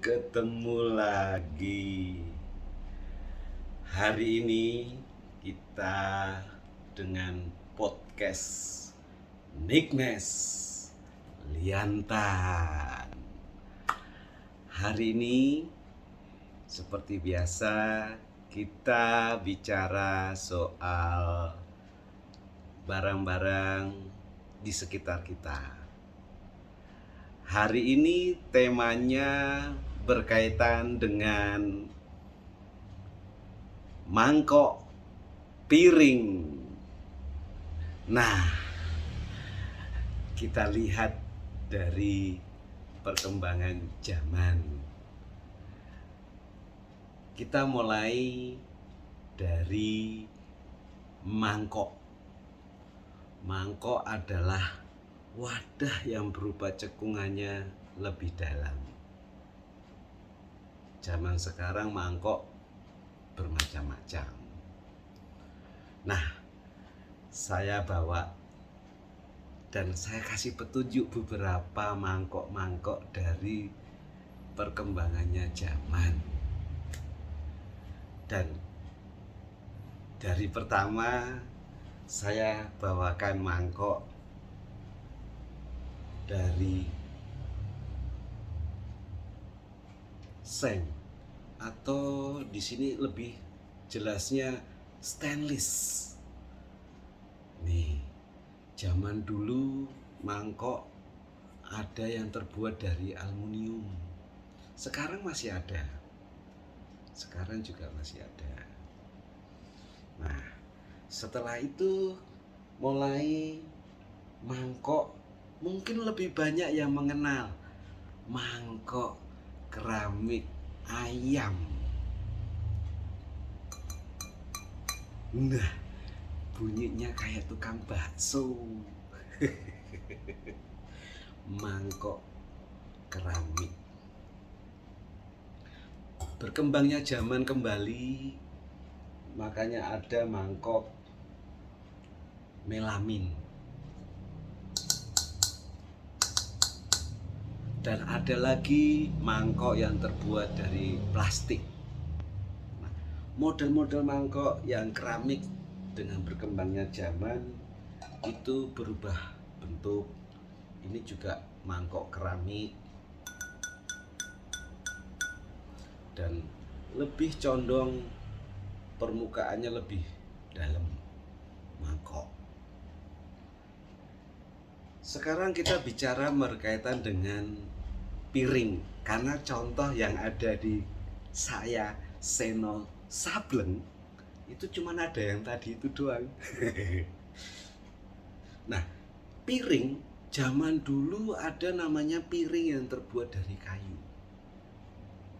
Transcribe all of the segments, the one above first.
Ketemu lagi. Hari ini kita dengan podcast Niknes Liantan. Hari ini seperti biasa kita bicara soal barang-barang di sekitar kita. Hari ini temanya berkaitan dengan mangkok piring. Nah, kita lihat dari perkembangan zaman. Kita mulai dari mangkok. Mangkok adalah wadah yang berupa cekungannya lebih dalam. Zaman sekarang mangkok bermacam-macam. Nah, saya bawa dan saya kasih petunjuk beberapa mangkok-mangkok dari perkembangannya zaman. Dan dari pertama saya bawakan mangkok dari seng atau di sini lebih jelasnya stainless. Nih, zaman dulu mangkok ada yang terbuat dari aluminium. Sekarang masih ada. Sekarang juga masih ada. Nah, setelah itu mulai mangkok mungkin lebih banyak yang mengenal mangkok keramik ayam. Nah, bunyinya kayak tukang bakso. Mangkok keramik. Berkembangnya zaman kembali, makanya ada mangkok melamin. Dan ada lagi mangkok yang terbuat dari plastik. Nah, model-model mangkok yang keramik dengan berkembangnya zaman itu berubah bentuk. Ini juga mangkok keramik dan lebih condong permukaannya lebih dalam mangkok. Sekarang kita bicara berkaitan dengan piring, karena contoh yang ada di saya Seno Sableng itu cuma ada yang tadi itu doang. Nah, piring zaman dulu ada namanya piring yang terbuat dari kayu.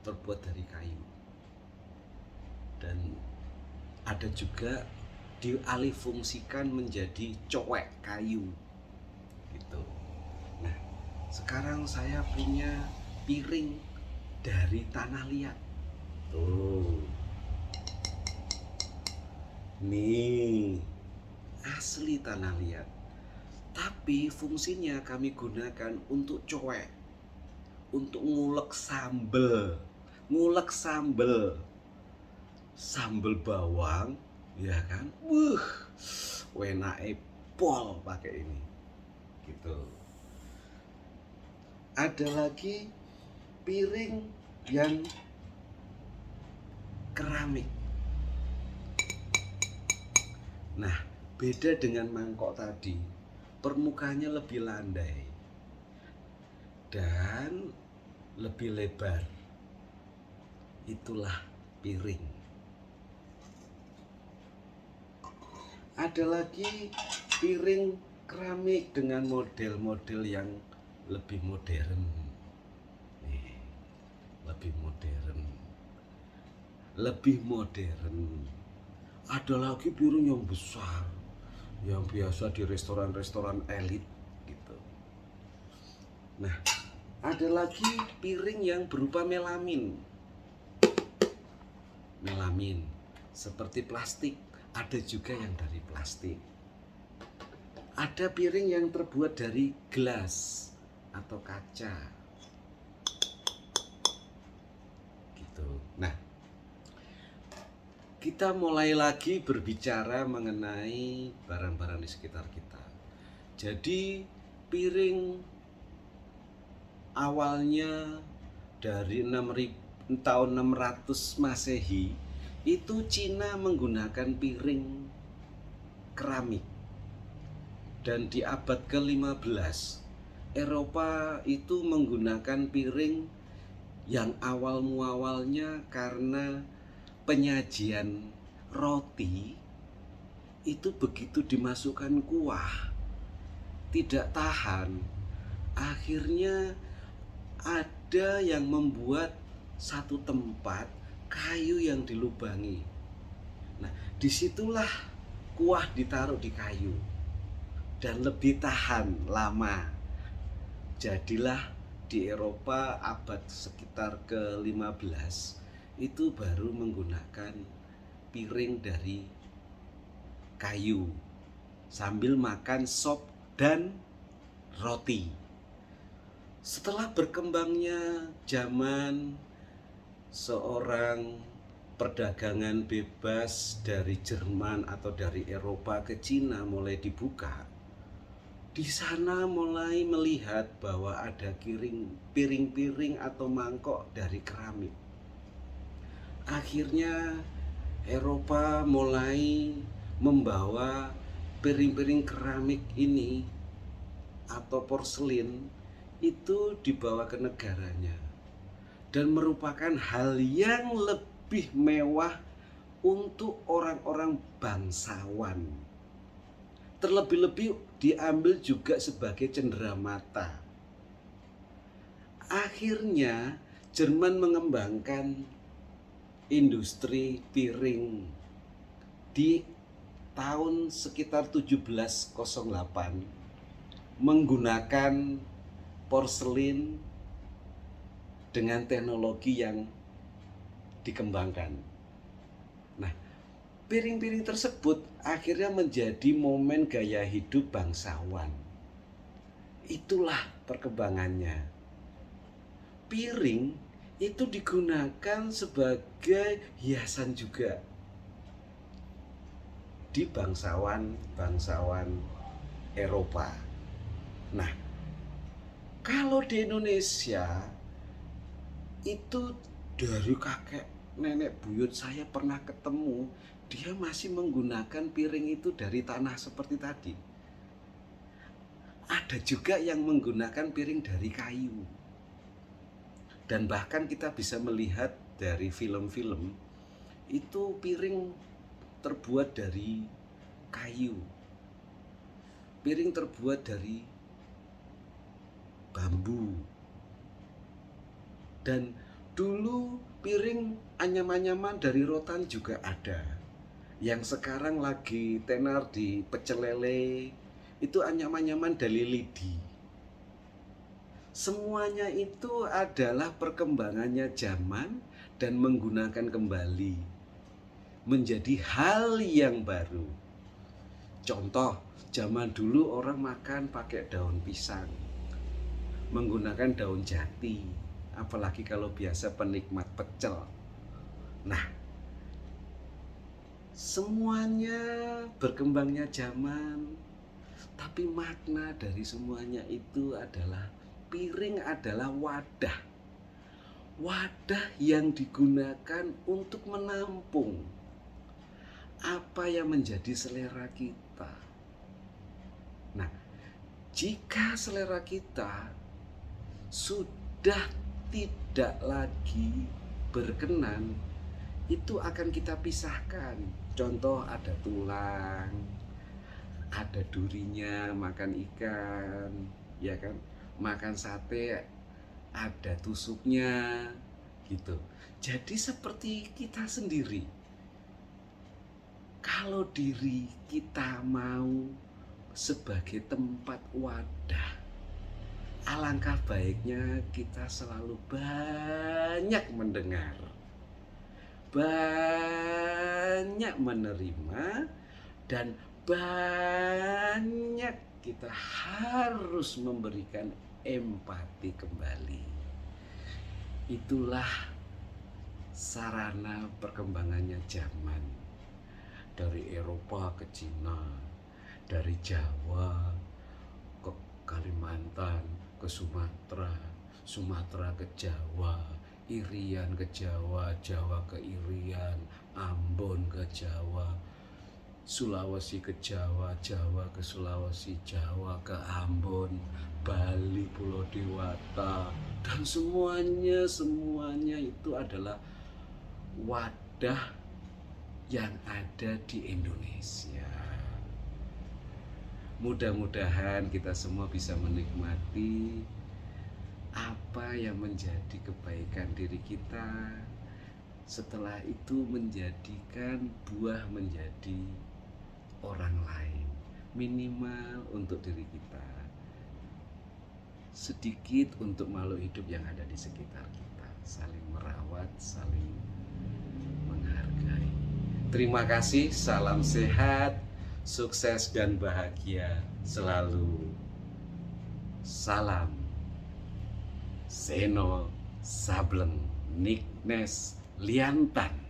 Terbuat dari kayu. Dan ada juga dialihfungsikan menjadi cowek kayu. Gitu. Nah, sekarang saya punya piring dari tanah liat. Tuh. Nih, asli tanah liat. Tapi fungsinya kami gunakan untuk cowek. Untuk ngulek sambel. Ngulek sambel. Sambel bawang, ya kan? Enake pol pakai ini. Gitu. Ada lagi piring yang keramik. Nah, beda dengan mangkok tadi, permukaannya lebih landai dan lebih lebar. Itulah piring. Ada lagi piring keramik dengan model-model yang lebih modern. Nih, lebih modern. Lebih modern. Ada lagi piring yang besar, yang biasa di restoran-restoran elit gitu. Nah, ada lagi piring yang berupa melamin. Melamin seperti plastik, ada juga yang dari plastik. Ada piring yang terbuat dari gelas atau kaca. gitu. Nah, kita mulai lagi berbicara mengenai barang-barang di sekitar kita. Jadi piring awalnya dari tahun 600 Masehi itu Cina menggunakan piring keramik. Dan di abad ke-15 Eropa itu menggunakan piring yang awalnya karena penyajian roti itu begitu dimasukkan kuah tidak tahan. Akhirnya ada yang membuat satu tempat kayu yang dilubangi. Nah, disitulah kuah ditaruh di kayu dan lebih tahan lama. Jadilah di Eropa abad sekitar ke-15 itu baru menggunakan piring dari kayu sambil makan sop dan roti. Setelah berkembangnya zaman, seorang perdagangan bebas dari Jerman atau dari Eropa ke Cina mulai dibuka. Di sana mulai melihat bahwa ada piring-piring atau mangkok dari keramik. Akhirnya Eropa mulai membawa piring-piring keramik ini atau porselin itu dibawa ke negaranya dan merupakan hal yang lebih mewah untuk orang-orang bangsawan. Terlebih-lebih diambil juga sebagai cenderamata. Akhirnya Jerman mengembangkan industri piring di tahun sekitar 1708 menggunakan porselin dengan teknologi yang dikembangkan. Nah, piring-piring tersebut akhirnya menjadi momen gaya hidup bangsawan. Itulah perkembangannya. Piring itu digunakan sebagai hiasan juga di bangsawan Eropa. Nah, kalau di Indonesia itu dari kakek nenek buyut saya pernah ketemu, dia masih menggunakan piring itu dari tanah seperti tadi. Ada juga yang menggunakan piring dari kayu. Dan bahkan kita bisa melihat dari film-film itu piring terbuat dari kayu. Piring terbuat dari bambu. Dan dulu piring anyam-anyaman dari rotan juga ada. Yang sekarang lagi tenar di Pecel Lele itu anyam-anyaman dari lidi. Semuanya itu adalah perkembangannya zaman dan menggunakan kembali menjadi hal yang baru. Contoh, zaman dulu orang makan pakai daun pisang, menggunakan daun jati, apalagi kalau biasa penikmat pecel. Nah, semuanya berkembangnya zaman, tapi makna dari semuanya itu adalah piring adalah wadah. Wadah yang digunakan untuk menampung apa yang menjadi selera kita. Nah, jika selera kita sudah tidak lagi berkenan, itu akan kita pisahkan. Contoh, ada tulang, ada durinya, makan ikan, ya kan? Makan sate, ada tusuknya, gitu. Jadi seperti kita sendiri. Kalau diri kita mau sebagai tempat wadah, alangkah baiknya kita selalu banyak mendengar, banyak menerima, dan banyak kita harus memberikan empati kembali. Itulah sarana perkembangannya zaman. Dari Eropa ke Cina, dari Jawa ke Kalimantan, ke Sumatera, Sumatera ke Jawa, Irian ke Jawa, Jawa ke Irian, Ambon ke Jawa, Sulawesi ke Jawa, Jawa ke Sulawesi, Jawa ke Ambon, Bali, Pulau Dewata, dan semuanya itu adalah wadah yang ada di Indonesia. Mudah-mudahan kita semua bisa menikmati apa yang menjadi kebaikan diri kita, setelah itu menjadikan buah menjadi orang lain, minimal untuk diri kita, sedikit untuk makhluk hidup yang ada di sekitar kita, saling merawat, saling menghargai. Terima kasih, salam sehat, sukses dan bahagia selalu. Salam Seno Sableng Niknes Liantan.